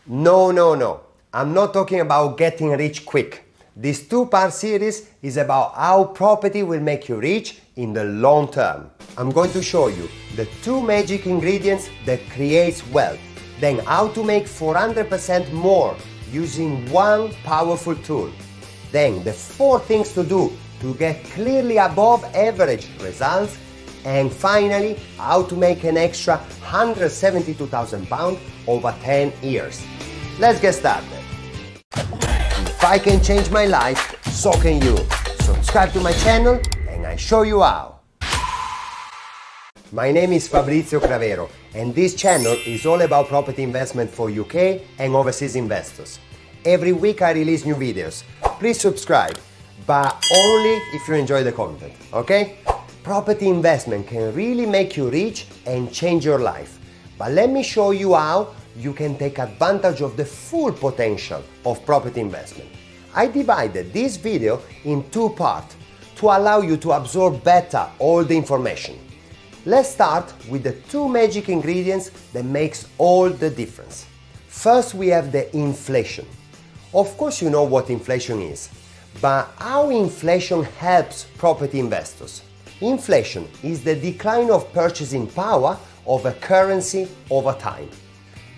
No, no, no. I'm not talking about getting rich quick. This two-part series is about how property will make you rich in the long term. I'm going to show you the two magic ingredients that creates wealth, then how to make 400% more using one powerful tool, then the 4 things to do to get clearly above average results, and finally, how to make an extra £172,000 over 10 years. Let's get started. If I can change my life, so can you. Subscribe to my channel and I show you how. My name is Fabrizio Cravero and this channel is all about property investment for UK and overseas investors. Every week I release new videos. Please subscribe, but only if you enjoy the content, okay? Property investment can really make you rich and change your life. But let me show you how you can take advantage of the full potential of property investment. I divided this video in 2 parts to allow you to absorb better all the information. Let's start with the 2 magic ingredients that makes all the difference. First, we have the inflation. Of course you know what inflation is, but how inflation helps property investors? Inflation is the decline of purchasing power of a currency over time.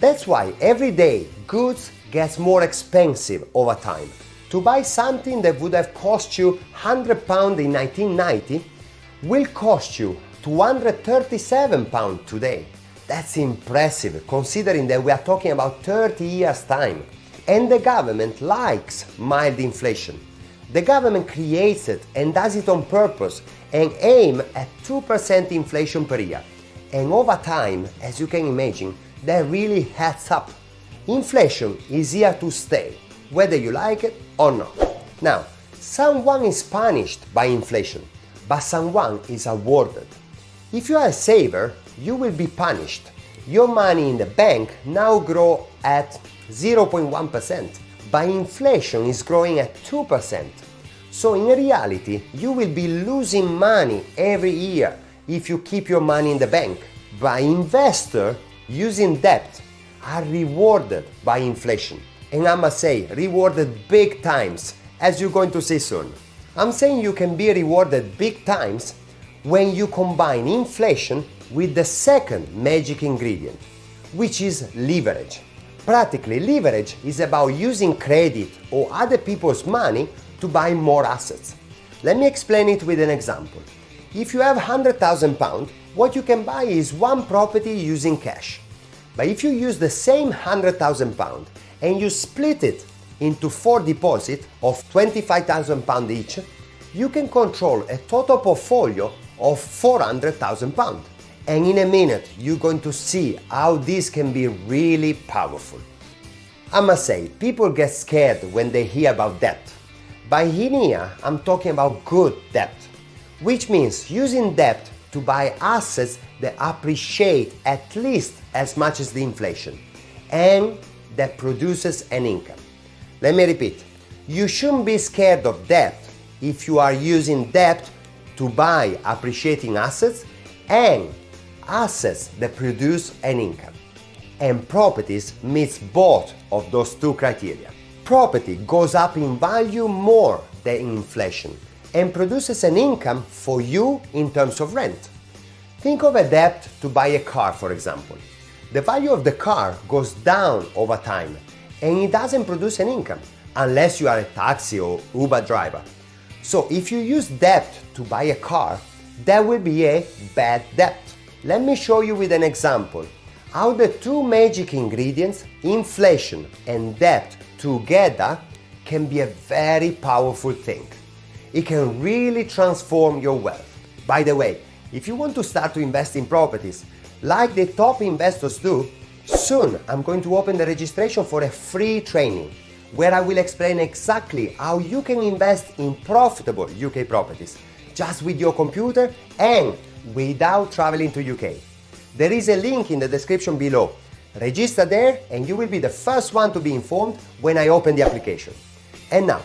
That's why every day goods gets more expensive over time. To buy something that would have cost you £100 in 1990 will cost you £237 today. That's impressive considering that we are talking about 30 years time. And the government likes mild inflation. The government creates it and does it on purpose and aim at 2% inflation per year. And over time, as you can imagine, that really adds up. Inflation is here to stay, whether you like it or not. Now, someone is punished by inflation, but someone is awarded. If you are a saver, you will be punished. Your money in the bank now grows at 0.1%, but inflation is growing at 2%. So in reality, you will be losing money every year if you keep your money in the bank. But investors using debt are rewarded by inflation. And I must say, rewarded big times, as you're going to see soon. I'm saying you can be rewarded big times when you combine inflation with the second magic ingredient, which is leverage. Practically, leverage is about using credit or other people's money to buy more assets. Let me explain it with an example. If you have £100,000, what you can buy is one property using cash. But if you use the same £100,000 and you split it into 4 deposits of £25,000 each, you can control a total portfolio of £400,000. And in a minute, you're going to see how this can be really powerful. I must say, people get scared when they hear about debt. But in here, I'm talking about good debt, which means using debt to buy assets that appreciate at least as much as the inflation and that produces an income. Let me repeat, you shouldn't be scared of debt if you are using debt to buy appreciating assets and assets that produce an income. And properties meets both of those 2 criteria. Property goes up in value more than inflation and produces an income for you in terms of rent. Think of a debt to buy a car, for example. The value of the car goes down over time and it doesn't produce an income unless you are a taxi or Uber driver. So if you use debt to buy a car, that will be a bad debt. Let me show you with an example how the 2 magic ingredients, inflation and debt together, can be a very powerful thing. It can really transform your wealth. By the way, if you want to start to invest in properties like the top investors do, soon I'm going to open the registration for a free training where I will explain exactly how you can invest in profitable UK properties just with your computer and without traveling to UK. There is a link in the description below. Register there and you will be the first one to be informed when I open the application. And now,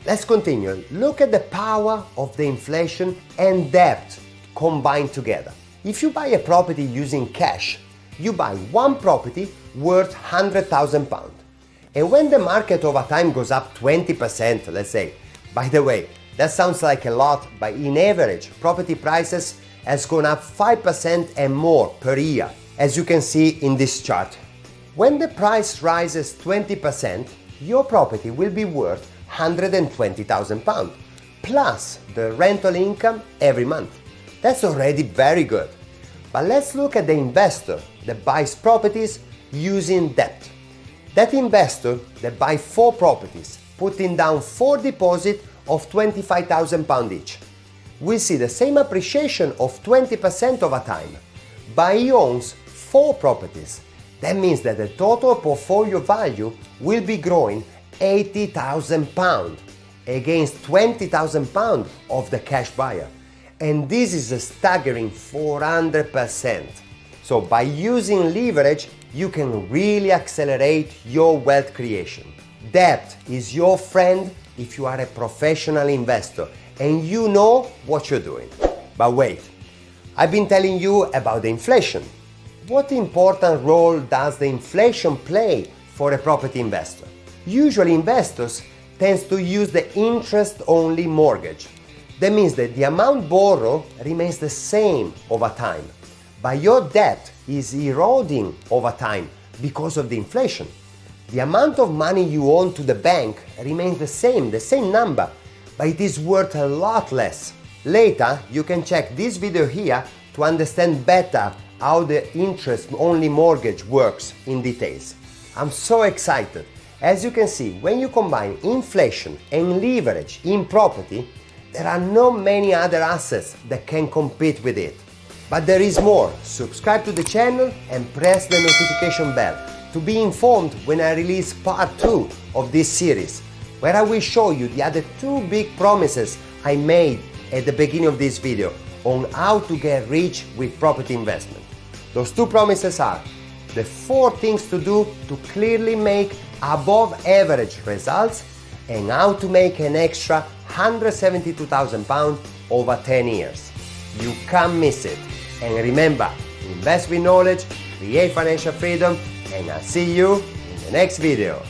let's continue. Look at the power of the inflation and debt combined together. If you buy a property using cash, you buy one property worth £100,000. And when the market over time goes up 20%, let's say, by the way, that sounds like a lot, but in average, property prices has gone up 5% and more per year, as you can see in this chart. When the price rises 20%, your property will be worth £120,000, plus the rental income every month. That's already very good. But let's look at the investor that buys properties using debt. That investor that buys 4 properties, putting down 4 deposits of £25,000 each, will see the same appreciation of 20% over time. But he owns 4 properties. That means that the total portfolio value will be growing £80,000 against £20,000 of the cash buyer. And this is a staggering 400%. So by using leverage, you can really accelerate your wealth creation. Debt is your friend if you are a professional investor and you know what you're doing. But wait, I've been telling you about the inflation. What important role does the inflation play for a property investor? Usually investors tend to use the interest-only mortgage. That means that the amount borrowed remains the same over time, but your debt is eroding over time because of the inflation. The amount of money you owe to the bank remains the same number, but it is worth a lot less. Later, you can check this video here to understand better how the interest-only mortgage works in details. I'm so excited. As you can see, when you combine inflation and leverage in property, there are not many other assets that can compete with it. But there is more. Subscribe to the channel and press the notification bell to be informed when I release part 2 of this series, where I will show you the other 2 big promises I made at the beginning of this video on how to get rich with property investment. Those 2 promises are the 4 things to do to clearly make above average results and how to make an extra £172,000 over 10 years. You can't miss it. And remember, invest with knowledge, create financial freedom, and I'll see you in the next video.